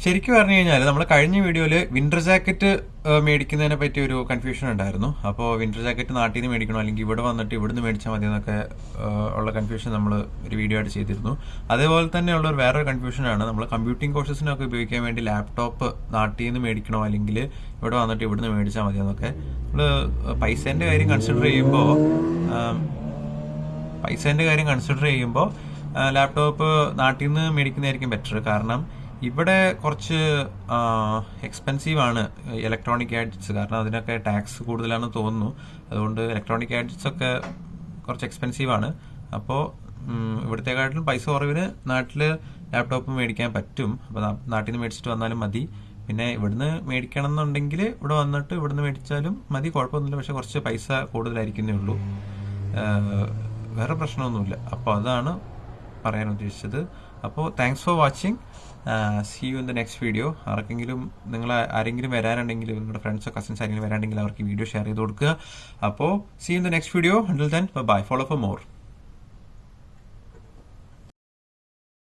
ശരിക്കും പറഞ്ഞു കഴിഞ്ഞാൽ നമ്മൾ കഴിഞ്ഞ വീഡിയോയിൽ വിന്റർ ജാക്കറ്റ് മേടിക്കുന്നതിനെ പറ്റി ഒരു കൺഫ്യൂഷൻ ഉണ്ടായിരുന്നു. അപ്പോൾ വിന്റർ ജാക്കറ്റ് നാട്ടിൽ നിന്ന് മേടിക്കണോ അല്ലെങ്കിൽ ഇവിടെ വന്നിട്ട് ഇവിടുന്ന് മേടിച്ചാൽ മതി എന്നൊക്കെ ഉള്ള കൺഫ്യൂഷൻ നമ്മൾ ഒരു വീഡിയോ ആയിട്ട് ചെയ്തിരുന്നു. അതേപോലെ തന്നെയുള്ള ഒരു വേറൊരു കൺഫ്യൂഷനാണ് നമ്മൾ കമ്പ്യൂട്ടിംഗ് കോഴ്സസിനൊക്കെ ഉപയോഗിക്കാൻ വേണ്ടി ലാപ്ടോപ്പ് നാട്ടിൽ നിന്ന് മേടിക്കണോ അല്ലെങ്കിൽ ഇവിടെ വന്നിട്ട് ഇവിടുന്ന് മേടിച്ചാൽ മതി എന്നൊക്കെ. നമ്മൾ പൈസേൻ്റെ കാര്യം കൺസിഡർ ചെയ്യുമ്പോൾ ലാപ്ടോപ്പ് നാട്ടിൽ നിന്ന് മേടിക്കുന്നതായിരിക്കും ബെറ്റർ. കാരണം ഇവിടെ കുറച്ച് എക്സ്പെൻസീവ് ആണ് ഇലക്ട്രോണിക് ഗാഡ്ജറ്റ്സ്, കാരണം അതിനൊക്കെ ടാക്സ് കൂടുതലാണെന്ന് തോന്നുന്നു. അതുകൊണ്ട് ഇലക്ട്രോണിക് ഗാഡ്ജറ്റ്സ് ഒക്കെ കുറച്ച് എക്സ്പെൻസീവ് ആണ്. അപ്പോൾ ഇവിടത്തെക്കാട്ടിലും പൈസ കുറവിന് നാട്ടിൽ ലാപ്ടോപ്പ് മേടിക്കാൻ പറ്റും. അപ്പോൾ നാട്ടിൽ നിന്ന് മേടിച്ചിട്ട് വന്നാലും മതി. പിന്നെ ഇവിടുന്ന് മേടിക്കണം എന്നുണ്ടെങ്കിൽ ഇവിടെ വന്നിട്ട് ഇവിടുന്ന് മേടിച്ചാലും മതി, കുഴപ്പമൊന്നുമില്ല. പക്ഷെ കുറച്ച് പൈസ കൂടുതലായിരിക്കുന്നേ ഉള്ളൂ, വേറെ പ്രശ്നമൊന്നുമില്ല. അപ്പോൾ അതാണ് പറയാൻ ഉദ്ദേശിച്ചത്. അപ്പോൾ thanks for watching. See you in the next video. ആരെങ്കിലും വരാനുണ്ടെങ്കിൽ, നിങ്ങളുടെ ഫ്രണ്ട്സോ കസിൻസ് ആരെങ്കിലും വരാനുണ്ടെങ്കിൽ അവർക്ക് വീഡിയോ ഷെയർ ചെയ്ത് കൊടുക്കുക. അപ്പോൾ see you in the next video. Until then bye. Follow for more.